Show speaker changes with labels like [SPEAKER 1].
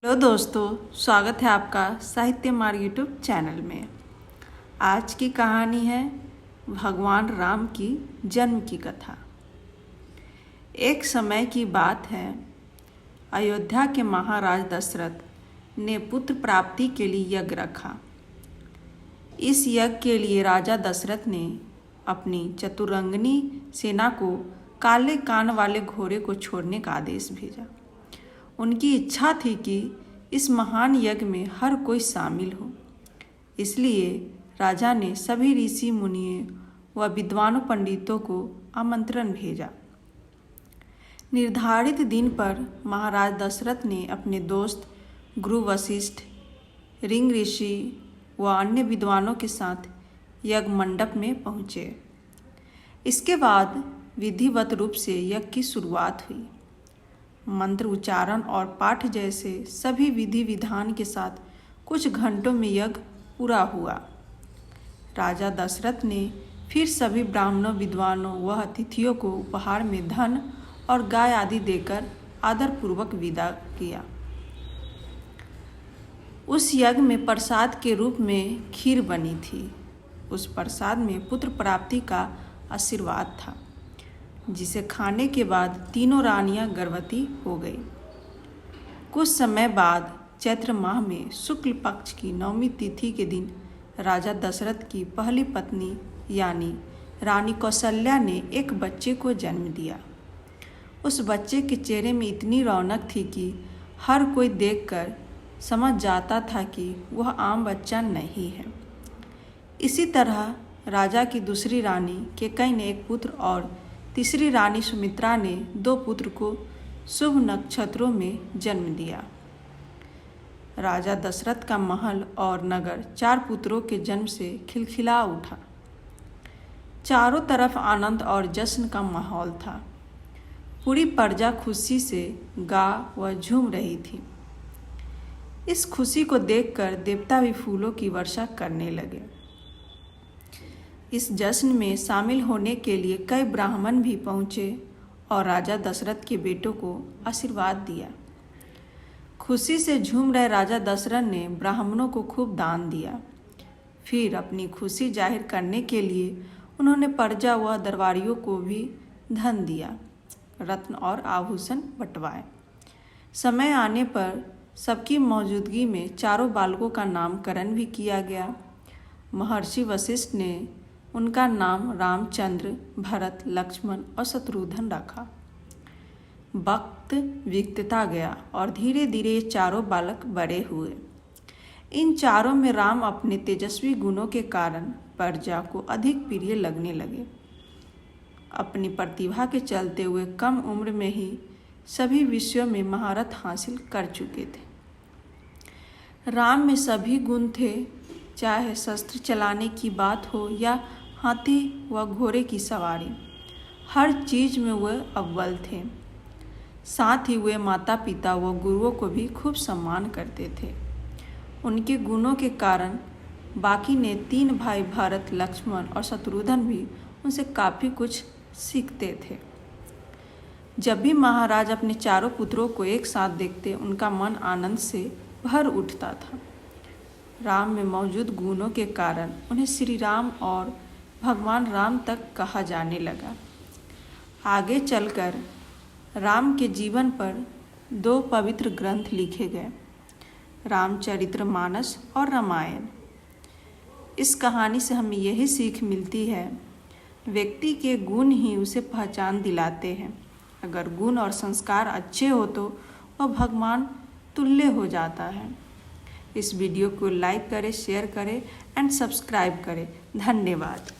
[SPEAKER 1] Hello दोस्तों, स्वागत है आपका साहित्य मार्ग यूट्यूब चैनल में। आज की कहानी है भगवान राम की जन्म की कथा। एक समय की बात है, अयोध्या के महाराज दशरथ ने पुत्र प्राप्ति के लिए यज्ञ रखा। इस यज्ञ के लिए राजा दशरथ ने अपनी चतुरंगिनी सेना को काले कान वाले घोड़े को छोड़ने का आदेश भेजा। उनकी इच्छा थी कि इस महान यज्ञ में हर कोई शामिल हो, इसलिए राजा ने सभी ऋषि मुनियों व विद्वानों पंडितों को आमंत्रण भेजा। निर्धारित दिन पर महाराज दशरथ ने अपने दोस्त गुरु वशिष्ठ, ऋंग ऋषि व अन्य विद्वानों के साथ यज्ञ मंडप में पहुँचे। इसके बाद विधिवत रूप से यज्ञ की शुरुआत हुई। मंत्र उच्चारण और पाठ जैसे सभी विधि विधान के साथ कुछ घंटों में यज्ञ पूरा हुआ। राजा दशरथ ने फिर सभी ब्राह्मणों, विद्वानों व अतिथियों को उपहार में धन और गाय आदि देकर आदरपूर्वक विदा किया। उस यज्ञ में प्रसाद के रूप में खीर बनी थी। उस प्रसाद में पुत्र प्राप्ति का आशीर्वाद था, जिसे खाने के बाद तीनों रानियां गर्भवती हो गई। कुछ समय बाद चैत्र माह में शुक्ल पक्ष की 9वीं तिथि के दिन राजा दशरथ की पहली पत्नी यानी रानी कौशल्या ने एक बच्चे को जन्म दिया। उस बच्चे के चेहरे में इतनी रौनक थी कि हर कोई देखकर समझ जाता था कि वह आम बच्चा नहीं है। इसी तरह राजा की दूसरी रानी केकई ने एक पुत्र और तीसरी रानी सुमित्रा ने 2 पुत्र को शुभ नक्षत्रों में जन्म दिया। राजा दशरथ का महल और नगर 4 पुत्रों के जन्म से खिलखिला उठा। चारों तरफ आनंद और जश्न का माहौल था। पूरी प्रजा खुशी से गा व झूम रही थी। इस खुशी को देखकर देवता भी फूलों की वर्षा करने लगे। इस जश्न में शामिल होने के लिए कई ब्राह्मण भी पहुँचे और राजा दशरथ के बेटों को आशीर्वाद दिया। खुशी से झूम रहे राजा दशरथ ने ब्राह्मणों को खूब दान दिया। फिर अपनी खुशी जाहिर करने के लिए उन्होंने प्रजा व दरबारियों को भी धन दिया, रत्न और आभूषण बंटवाए। समय आने पर सबकी मौजूदगी में चारों बालकों का नामकरण भी किया गया। महर्षि वशिष्ठ ने उनका नाम रामचंद्र, भरत, लक्ष्मण और शत्रुघ्न रखा। वक्त बीतता गया और धीरे धीरे ये चारों बालक बड़े हुए। इन चारों में राम अपने तेजस्वी गुणों के कारण प्रजा को अधिक प्रिय लगने लगे। अपनी प्रतिभा के चलते हुए कम उम्र में ही सभी विषयों में महारत हासिल कर चुके थे। राम में सभी गुण थे, चाहे शस्त्र चलाने की बात हो या हाथी व घोड़े की सवारी, हर चीज में वह अव्वल थे। साथ ही वे माता पिता व गुरुओं को भी खूब सम्मान करते थे। उनके गुणों के कारण बाकी ने 3 भाई भरत, लक्ष्मण और शत्रुघ्न भी उनसे काफ़ी कुछ सीखते थे। जब भी महाराज अपने चारों पुत्रों को एक साथ देखते, उनका मन आनंद से भर उठता था। राम में मौजूद गुणों के कारण उन्हें श्री राम और भगवान राम तक कहा जाने लगा। आगे चलकर राम के जीवन पर 2 पवित्र ग्रंथ लिखे गए, रामचरितमानस और रामायण। इस कहानी से हमें यही सीख मिलती है, व्यक्ति के गुण ही उसे पहचान दिलाते हैं। अगर गुण और संस्कार अच्छे हो तो वह भगवान तुल्य हो जाता है। इस वीडियो को लाइक करें, शेयर करें एंड सब्सक्राइब करें। धन्यवाद।